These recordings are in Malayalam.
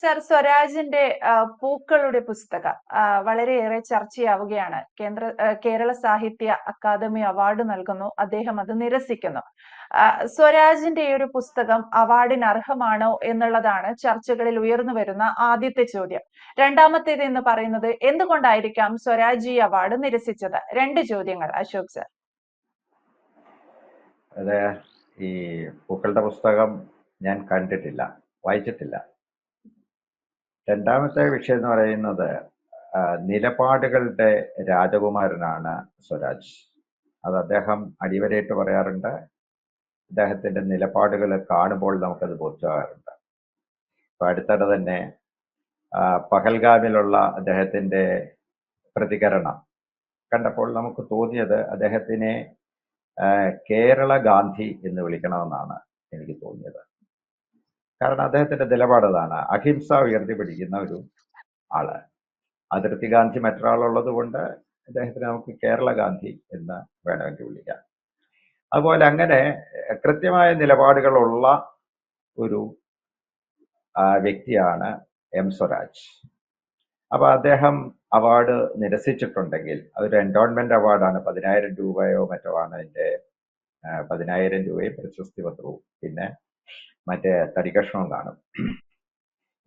സർ, സ്വരാജിന്റെ പൂക്കളുടെ പുസ്തകം വളരെയേറെ ചർച്ചയാവുകയാണ്. കേരള സാഹിത്യ അക്കാദമി അവാർഡ് നൽകുന്നു, അദ്ദേഹം അത് നിരസിക്കുന്നു. സ്വരാജിന്റെ ഈ ഒരു പുസ്തകം അവാർഡിന് അർഹമാണോ എന്നുള്ളതാണ് ചർച്ചകളിൽ ഉയർന്നു വരുന്ന ആദ്യത്തെ ചോദ്യം. രണ്ടാമത്തേത് എന്ന് പറയുന്നത് എന്തുകൊണ്ടായിരിക്കാം സ്വരാജ് ഈ അവാർഡ് നിരസിച്ചത്? രണ്ട് ചോദ്യങ്ങൾ അശോക് സർ. അതെ, ഈ പൂക്കളുടെ പുസ്തകം ഞാൻ കണ്ടിട്ടില്ല, വായിച്ചിട്ടില്ല. രണ്ടാമത്തെ വിഷയം എന്ന് പറയുന്നത് നിലപാടുകളുടെ രാജകുമാരനാണ് സ്വരാജ്. അത് അദ്ദേഹം അടിവരയിട്ട് പറയാറുണ്ട്. അദ്ദേഹത്തിന്റെ നിലപാടുകൾ കാണുമ്പോൾ നമുക്കത് ബോധ്യമാകാറുണ്ട്. ഇപ്പൊ അടുത്തിടെ തന്നെ പഹൽഗാമിലുള്ള അദ്ദേഹത്തിന്റെ പ്രതികരണം കണ്ടപ്പോൾ നമുക്ക് തോന്നിയത് അദ്ദേഹത്തിനെ കേരള ഗാന്ധി എന്ന് വിളിക്കണമെന്നാണ് എനിക്ക് തോന്നിയത്. കാരണം അദ്ദേഹത്തിന്റെ നിലപാടതാണ്, അഹിംസ ഉയർത്തിപ്പിടിക്കുന്ന ഒരു ആള്. അതിർത്തി ഗാന്ധി മറ്റൊരാളുള്ളത് കൊണ്ട് അദ്ദേഹത്തിന് നമുക്ക് കേരള ഗാന്ധി എന്ന് വേണമെങ്കിൽ വിളിക്കാം. അതുപോലെ അങ്ങനെ കൃത്യമായ നിലപാടുകളുള്ള ഒരു വ്യക്തിയാണ് എം സ്വരാജ്. അപ്പൊ അദ്ദേഹം അവാർഡ് നിരസിച്ചിട്ടുണ്ടെങ്കിൽ അതൊരു എൻഡോൺമെന്റ് അവാർഡാണ്. 10,000 രൂപയോ മറ്റോ ആണ് അതിന്റെ. 10,000 രൂപയും പ്രശസ്തി പത്രവും പിന്നെ മറ്റേ തടികഷ്ണവും കാണും.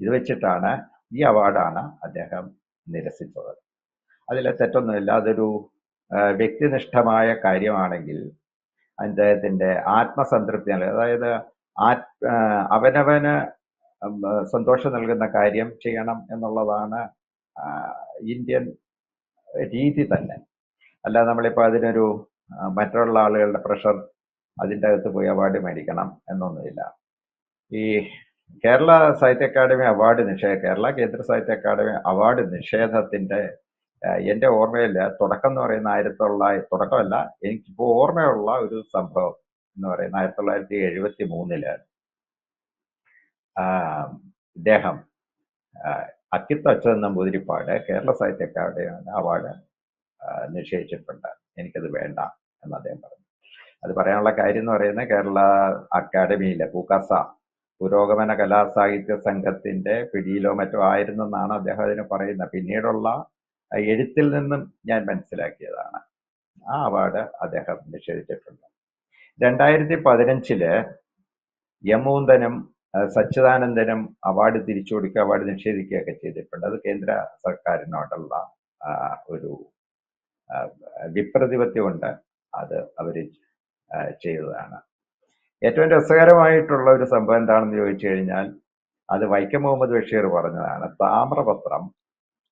ഇത് വെച്ചിട്ടാണ് ഈ അവാർഡാണ് അദ്ദേഹം നിരസിച്ചത്. അതിൽ തെറ്റൊന്നുമില്ല. അതൊരു വ്യക്തിനിഷ്ഠമായ കാര്യമാണെങ്കിൽ അദ്ദേഹത്തിന്റെ ആത്മസംതൃപ്തി, അതായത് അവനവന് സന്തോഷം നൽകുന്ന കാര്യം ചെയ്യണം എന്നുള്ളതാണ് ഇന്ത്യൻ രീതി തന്നെ. അല്ല നമ്മളിപ്പോൾ അതിനൊരു മറ്റുള്ള ആളുകളുടെ പ്രഷർ അതിൻ്റെ അകത്ത് പോയി അവാർഡ് മേടിക്കണം എന്നൊന്നുമില്ല. ഈ കേരള സാഹിത്യ അക്കാദമി അവാർഡ് കേരള കേന്ദ്ര സാഹിത്യ അക്കാദമി അവാർഡ് നിഷേധത്തിന്റെ എൻ്റെ ഓർമ്മയിൽ തുടക്കം എന്ന് പറയുന്ന തുടക്കമല്ല, എനിക്കിപ്പോൾ ഓർമ്മയുള്ള ഒരു സംഭവം എന്ന് പറയുന്ന 1973 ഇദ്ദേഹം അക്കിത്ത അച്യുതൻ നമ്പൂതിരിപ്പാട് കേരള സാഹിത്യ അക്കാദമി അവാർഡ് നിഷേധിച്ചിട്ടുണ്ട്. എനിക്കത് വേണ്ട എന്ന് അദ്ദേഹം പറഞ്ഞു. അത് പറയാനുള്ള കാര്യം എന്ന് പറയുന്നത് കേരള അക്കാദമിയിലെ പൂക്കാസ പുരോഗമന കലാസാഹിത്യ സംഘത്തിന്റെ പിടിയിലോ മറ്റോ ആയിരുന്നെന്നാണ് അദ്ദേഹം അതിന് പറയുന്നത്. പിന്നീടുള്ള എഴുത്തിൽ നിന്നും ഞാൻ മനസ്സിലാക്കിയതാണ്. ആ അവാർഡ് അദ്ദേഹം നിഷേധിച്ചിട്ടുണ്ട്. 2015 യമൂന്തനും സച്ചിദാനന്ദനും അവാർഡ് തിരിച്ചു കൊടുക്കുക, അവാർഡ് നിഷേധിക്കുകയൊക്കെ ചെയ്തിട്ടുണ്ട്. അത് കേന്ദ്ര സർക്കാരിനോടുള്ള ഒരു വിപ്രതിപത്തി കൊണ്ട് അത് അവർ ചെയ്തതാണ്. ഏറ്റവും രസകരമായിട്ടുള്ള ഒരു സംഭവം എന്താണെന്ന് ചോദിച്ചു കഴിഞ്ഞാൽ അത് വൈക്കം മുഹമ്മദ് ബഷീർ പറഞ്ഞതാണ്. താമ്രപത്രം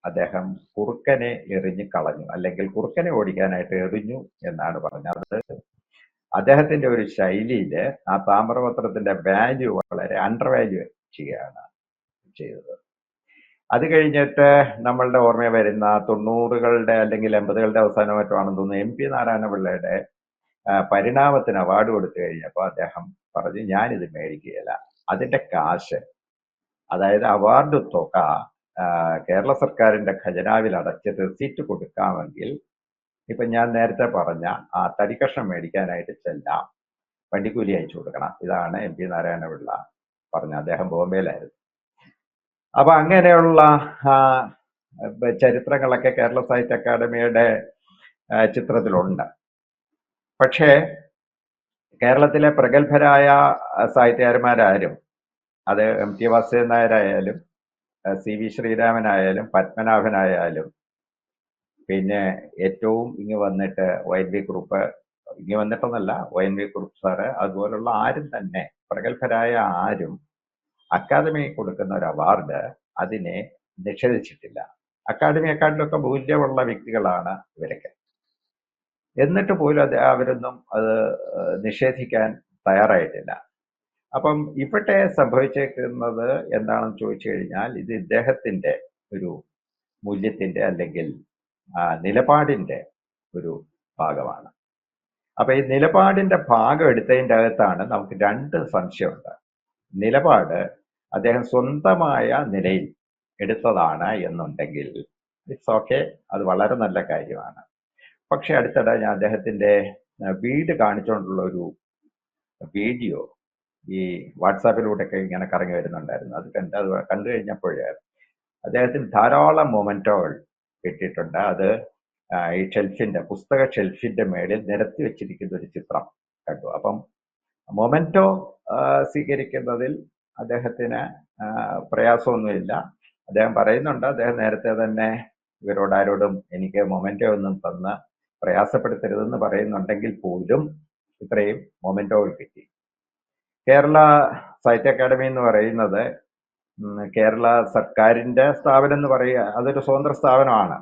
അദ്ദേഹം കുറുക്കനെ എറിഞ്ഞു കളഞ്ഞു, അല്ലെങ്കിൽ കുറുക്കനെ ഓടിക്കാനായിട്ട് എറിഞ്ഞു എന്നാണ് പറഞ്ഞത്. അദ്ദേഹത്തിന്റെ ഒരു ശൈലിയിൽ ആ താമ്രപത്രത്തിന്റെ വാല്യൂ വളരെ അണ്ടർ വാല്യൂ ചെയ്യുകയാണ് ചെയ്തത്. അത് കഴിഞ്ഞിട്ട് നമ്മളുടെ ഓർമ്മ വരുന്ന 90കളുടെ അല്ലെങ്കിൽ 80കളുടെ അവസാനം മറ്റുമാണെന്ന് തോന്നുന്നു, MP നാരായണപിള്ളയുടെ പരിണാമത്തിന് അവാർഡ് കൊടുത്തു കഴിഞ്ഞപ്പോൾ അദ്ദേഹം പറഞ്ഞു, ഞാനിത് മേടിക്കുകയില്ല. അതിന്റെ കാശ്, അതായത് അവാർഡ് തുക കേരള സർക്കാരിന്റെ ഖജനാവിൽ അടച്ച് റെസീറ്റ് കൊടുക്കാമെങ്കിൽ ഇപ്പൊ ഞാൻ നേരത്തെ പറഞ്ഞ ആ തടിക്കഷ്ണം മേടിക്കാനായിട്ട് ചെല്ലാം, വണ്ടിക്കൂലി അയച്ചു കൊടുക്കണം. ഇതാണ് MP നാരായണപിള്ള പറഞ്ഞ. അദ്ദേഹം ബോംബെയിലായിരുന്നു. അപ്പൊ അങ്ങനെയുള്ള ചരിത്രങ്ങളൊക്കെ കേരള സാഹിത്യ അക്കാദമിയുടെ ചിത്രത്തിലുണ്ട്. പക്ഷേ കേരളത്തിലെ പ്രഗത്ഭരായ സാഹിത്യകാരന്മാരാരും, അത് MT വാസുദേവൻ നായരായാലും CV ശ്രീരാമനായാലും പത്മനാഭനായാലും പിന്നെ ഏറ്റവും ഇങ്ങ് വന്നിട്ട് ONV കുറുപ്പ്, ഇങ്ങ് വന്നിട്ടെന്നല്ല ONV കുറുപ്പ് സാറ്, അതുപോലുള്ള ആരും തന്നെ പ്രഗത്ഭരായ ആരും അക്കാദമി കൊടുക്കുന്ന ഒരു അവാർഡ് അതിനെ നിഷേധിച്ചിട്ടില്ല. അക്കാദമിയെക്കാട്ടിലൊക്കെ മൂല്യമുള്ള വ്യക്തികളാണ് ഇവരൊക്കെ. എന്നിട്ട് പോലും അവരൊന്നും അത് നിഷേധിക്കാൻ തയ്യാറായിട്ടില്ല. അപ്പം ഇവിടെ സംഭവിച്ചേക്കുന്നത് എന്താണെന്ന് ചോദിച്ചു കഴിഞ്ഞാൽ ഇത് ഇദ്ദേഹത്തിന്റെ ഒരു മൂല്യത്തിന്റെ അല്ലെങ്കിൽ നിലപാടിന്റെ ഒരു ഭാഗമാണ്. അപ്പൊ ഈ നിലപാടിന്റെ ഭാഗം എടുത്തതിൻ്റെ അകത്താണ് നമുക്ക് രണ്ട് സംശയമുണ്ട്. നിലപാട് അദ്ദേഹം സ്വന്തമായ നിലയിൽ എടുത്തതാണ് എന്നുണ്ടെങ്കിൽ ഇറ്റ്സ് ഓക്കെ, അത് വളരെ നല്ല കാര്യമാണ്. പക്ഷെ അടുത്തിടെ ഞാൻ അദ്ദേഹത്തിന്റെ വീട് കാണിച്ചുകൊണ്ടുള്ള ഒരു വീഡിയോ ഈ വാട്സാപ്പിലൂടെയൊക്കെ ഇങ്ങനെ കറങ്ങി വരുന്നുണ്ടായിരുന്നു. അത് കണ്ടു കഴിഞ്ഞപ്പോൾ അദ്ദേഹത്തിന് ധാരാളം മൊമെന്റോകൾ കിട്ടിയിട്ടുണ്ട്. അത് ഈ പുസ്തക ഷെൽഫിന്റെ മേളിൽ നിരത്തി വെച്ചിരിക്കുന്ന ഒരു ചിത്രം കണ്ടു. അപ്പം മൊമെന്റോ സ്വീകരിക്കുന്നതിൽ അദ്ദേഹത്തിന് പ്രയാസമൊന്നുമില്ല. അദ്ദേഹം പറയുന്നുണ്ട്, അദ്ദേഹം നേരത്തെ തന്നെ ഇവരോട് ആരോടും എനിക്ക് മൊമെന്റോ ഒന്നും തന്ന് പ്രയാസപ്പെടുത്തരുതെന്ന് പറയുന്നുണ്ടെങ്കിൽ പോലും ഇത്രയും മൊമെന്റോകൾ കിട്ടി. കേരള സാഹിത്യ അക്കാദമി എന്ന് പറയുന്നത് കേരള സർക്കാരിന്റെ സ്ഥാപനം എന്ന് പറയുക, അതൊരു സ്വതന്ത്ര സ്ഥാപനമാണ്.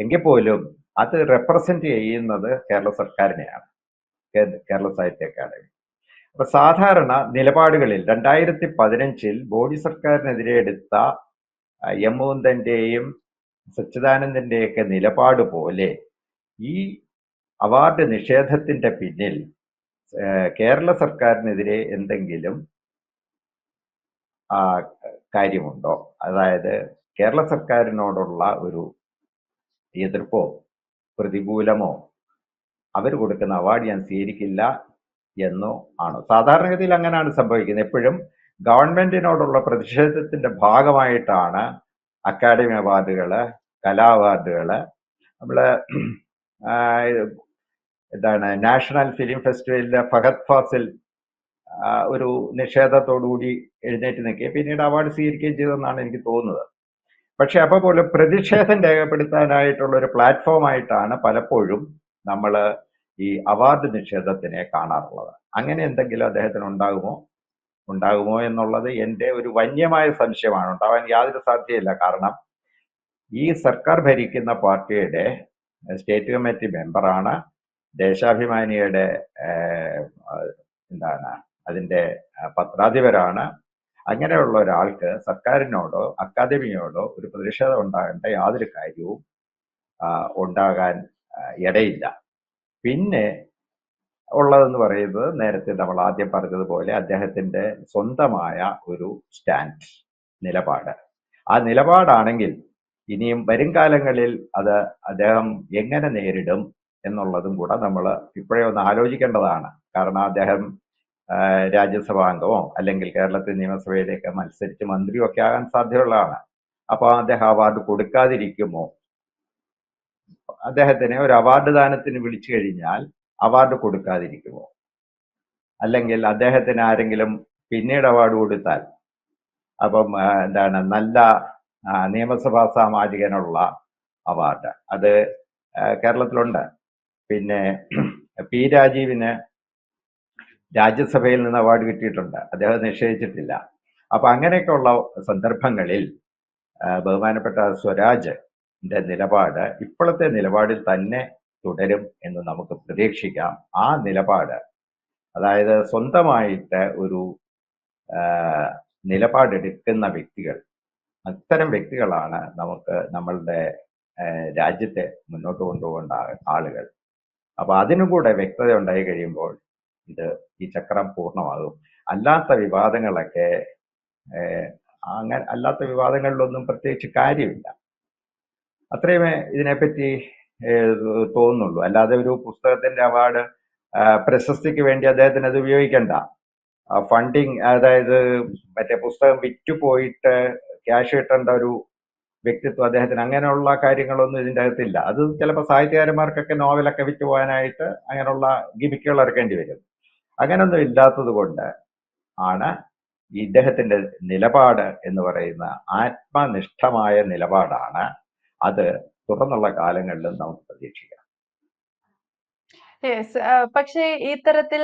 എങ്കിൽ പോലും അത് റെപ്രസെന്റ് ചെയ്യുന്നത് കേരള സർക്കാരിനെയാണ്, കേരള സാഹിത്യ അക്കാദമി. അപ്പൊ സാധാരണ നിലപാടുകളിൽ 2015 മോഡി സർക്കാരിനെതിരെ എടുത്ത എം മുകുന്ദന്റെയും സച്ചിദാനന്ദന്റെയൊക്കെ നിലപാട് പോലെ ഈ അവാർഡ് നിഷേധത്തിന്റെ പിന്നിൽ കേരള സർക്കാരിനെതിരെ എന്തെങ്കിലും കാര്യമുണ്ടോ? അതായത് കേരള സർക്കാരിനോടുള്ള ഒരു എതിർപ്പോ പ്രതികൂലമോ അവർ കൊടുക്കുന്ന അവാർഡ് ഞാൻ സ്വീകരിക്കില്ല എന്നോ ആണോ? സാധാരണഗതിയിൽ അങ്ങനെയാണ് സംഭവിക്കുന്നത്. എപ്പോഴും ഗവൺമെന്റിനോടുള്ള പ്രതിഷേധത്തിന്റെ ഭാഗമായിട്ടാണ് അക്കാദമി അവാർഡുകള്, കലാ അവാർഡുകള്, നമ്മള് നാഷണൽ ഫിലിം ഫെസ്റ്റിവലിലെ ഫഹദ് ഫാസിൽ ഒരു നിഷേധത്തോടുകൂടി എഴുന്നേറ്റ് നിൽക്കുകയും പിന്നീട് അവാർഡ് സ്വീകരിക്കുകയും ചെയ്തെന്നാണ് എനിക്ക് തോന്നുന്നത്. പക്ഷെ അപ്പോൾ പോലും പ്രതിഷേധം രേഖപ്പെടുത്താനായിട്ടുള്ള ഒരു പ്ലാറ്റ്ഫോമായിട്ടാണ് പലപ്പോഴും നമ്മൾ ഈ അവാർഡ് നിഷേധത്തിനെ കാണാറുള്ളത്. അങ്ങനെ എന്തെങ്കിലും അദ്ദേഹത്തിന് ഉണ്ടാകുമോ എന്നുള്ളത് എൻ്റെ ഒരു വന്യമായ സംശയമാണ്. ഉണ്ടാവാൻ യാതൊരു സാധ്യതയില്ല. കാരണം ഈ സർക്കാർ ഭരിക്കുന്ന പാർട്ടിയുടെ സ്റ്റേറ്റ് കമ്മിറ്റി മെമ്പറാണ്, ദേശാഭിമാനിയുടെ അതിൻ്റെ പത്രാധിപരാണ്. അങ്ങനെയുള്ള ഒരാൾക്ക് സർക്കാരിനോടോ അക്കാദമിയോടോ ഒരു പ്രതിഷേധം ഉണ്ടാകേണ്ട യാതൊരു കാര്യവും ഉണ്ടാകാൻ ഇടയില്ല. പിന്നെ ഉള്ളതെന്ന് പറയുന്നത് നേരത്തെ നമ്മൾ ആദ്യം പറഞ്ഞതുപോലെ അദ്ദേഹത്തിന്റെ സ്വന്തമായ ഒരു നിലപാട്. ആ നിലപാടാണെങ്കിൽ ഇനിയും വരും കാലങ്ങളിൽ അത് അദ്ദേഹം എങ്ങനെ നേരിടും എന്നുള്ളതും കൂടെ നമ്മൾ ഇപ്പോഴേ ഒന്ന് ആലോചിക്കേണ്ടതാണ്. കാരണം അദ്ദേഹം രാജ്യസഭാ അംഗമോ അല്ലെങ്കിൽ കേരളത്തിൽ നിയമസഭയിലേക്ക് മത്സരിച്ച് മന്ത്രിയോ ഒക്കെ ആകാൻ സാധ്യതയുള്ളതാണ്. അപ്പോൾ അദ്ദേഹം അവാർഡ് കൊടുക്കാതിരിക്കുമോ? അദ്ദേഹത്തിന് ഒരു അവാർഡ് ദാനത്തിന് വിളിച്ചു കഴിഞ്ഞാൽ അവാർഡ് കൊടുക്കാതിരിക്കുമോ? അല്ലെങ്കിൽ അദ്ദേഹത്തിന് ആരെങ്കിലും പിന്നീട് അവാർഡ് കൊടുത്താൽ അപ്പം നല്ല നിയമസഭാ സാമാജികനുള്ള അവാർഡ്, അത് കേരളത്തിലുണ്ട്. പിന്നെ പി രാജീവിന് രാജ്യസഭയിൽ നിന്ന് അവാർഡ് കിട്ടിയിട്ടുണ്ട്, അദ്ദേഹം നിഷേധിച്ചിട്ടില്ല. അപ്പൊ അങ്ങനെയൊക്കെയുള്ള സന്ദർഭങ്ങളിൽ ബഹുമാനപ്പെട്ട സ്വരാജിന്റെ നിലപാട് ഇപ്പോഴത്തെ നിലപാടിൽ തന്നെ തുടരും എന്ന് നമുക്ക് പ്രതീക്ഷിക്കാം. ആ നിലപാട്, അതായത് സ്വന്തമായിട്ട് ഒരു നിലപാടെടുക്കുന്ന വ്യക്തികൾ, അത്തരം വ്യക്തികളാണ് നമുക്ക് നമ്മളുടെ രാജ്യത്തെ മുന്നോട്ട് കൊണ്ടുപോകേണ്ട ആളുകൾ. അപ്പൊ അതിനും കൂടെ വ്യക്തത ഉണ്ടായി കഴിയുമ്പോൾ ഈ ചക്രം പൂർണ്ണമാകും. അല്ലാത്ത വിവാദങ്ങളൊക്കെ അല്ലാത്ത വിവാദങ്ങളിലൊന്നും പ്രത്യേകിച്ച് കാര്യമില്ല. അത്രയുമേ ഇതിനെപ്പറ്റി തോന്നുന്നുള്ളൂ. അല്ലാതെ ഒരു പുസ്തകത്തിന്റെ അവാർഡ് പ്രശസ്തിക്ക് വേണ്ടി അദ്ദേഹത്തിന് അത് ഉപയോഗിക്കണ്ട. ഫണ്ടിങ്, അതായത് മറ്റേ പുസ്തകം വിറ്റുപോയിട്ട് ക്യാഷ് കിട്ടേണ്ട ഒരു വ്യക്തിത്വം അദ്ദേഹത്തിന്, അങ്ങനെയുള്ള കാര്യങ്ങളൊന്നും ഇതിൻ്റെ അകത്തില്ല. അത് ചിലപ്പോൾ സാഹിത്യകാരന്മാർക്കൊക്കെ നോവലൊക്കെ വിറ്റുപോകാനായിട്ട് അങ്ങനെയുള്ള ഗിമിക്കുകൾ ഇറക്കേണ്ടി വരും. അങ്ങനൊന്നും ഇല്ലാത്തത് കൊണ്ട് ആണ് ഇദ്ദേഹത്തിന്റെ നിലപാട് എന്ന് പറയുന്ന ആത്മനിഷ്ഠമായ നിലപാടാണ്. അത് തുടർന്നുള്ള കാലങ്ങളിലും നമുക്ക് പ്രതീക്ഷിക്കാം. യെസ്. പക്ഷേ ഇത്തരത്തിൽ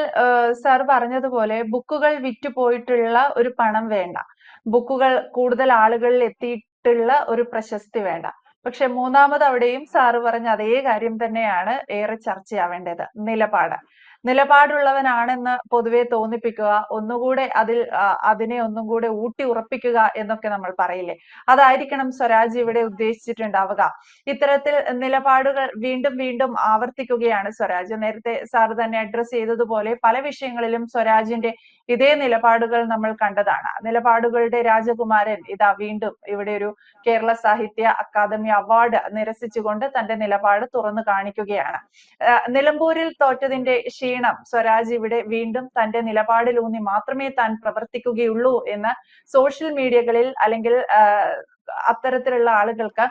സാർ പറഞ്ഞതുപോലെ ബുക്കുകൾ വിറ്റുപോയിട്ടുള്ള ഒരു പണം വേണ്ട. ബുക്കുകൾ കൂടുതൽ ആളുകളിൽ എത്തിയിട്ടുള്ള ഒരു പ്രശസ്തി വേണ്ട. പക്ഷെ മൂന്നാമത് അവിടെയും സാറ് പറഞ്ഞ അതേ കാര്യം തന്നെയാണ് ഏറെ ചർച്ചയാവേണ്ടത്. നിലപാടുള്ളവനാണെന്ന് പൊതുവെ തോന്നിപ്പിക്കുക, ഒന്നുകൂടെ അതിനെ ഒന്നും കൂടെ ഊട്ടി ഉറപ്പിക്കുക എന്നൊക്കെ നമ്മൾ പറയില്ലേ, അതായിരിക്കണം സ്വരാജ് ഇവിടെ ഉദ്ദേശിച്ചിട്ടുണ്ടാവുക. ഇത്തരത്തിൽ നിലപാടുകൾ വീണ്ടും വീണ്ടും ആവർത്തിക്കുകയാണ് സ്വരാജ്. നേരത്തെ സാർ തന്നെ അഡ്രസ് ചെയ്തതുപോലെ പല വിഷയങ്ങളിലും സ്വരാജിന്റെ ഇതേ നിലപാടുകൾ നമ്മൾ കണ്ടതാണ്. നിലപാടുകളുടെ രാജകുമാരൻ ഇതാ വീണ്ടും ഇവിടെ ഒരു കേരള സാഹിത്യ അക്കാദമി അവാർഡ് നിരസിച്ചുകൊണ്ട് തന്റെ നിലപാട് തുറന്നു കാണിക്കുകയാണ്. നിലമ്പൂരിൽ തോറ്റതിന്റെ ക്ഷീണം സ്വരാജ് ഇവിടെ വീണ്ടും തന്റെ നിലപാടിലൂന്നി മാത്രമേ താൻ പ്രവർത്തിക്കുകയുള്ളൂ എന്ന് സോഷ്യൽ മീഡിയകളിൽ അല്ലെങ്കിൽ അത്തരത്തിലുള്ള ആളുകൾക്ക്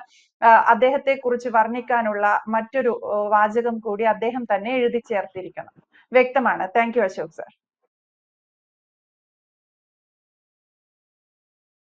അദ്ദേഹത്തെ കുറിച്ച് വർണ്ണിക്കാനുള്ള മറ്റൊരു വാചകം കൂടി അദ്ദേഹം തന്നെ എഴുതി ചേർത്തിരിക്കണം. വ്യക്തമാണ്. Thank you Ashok sir.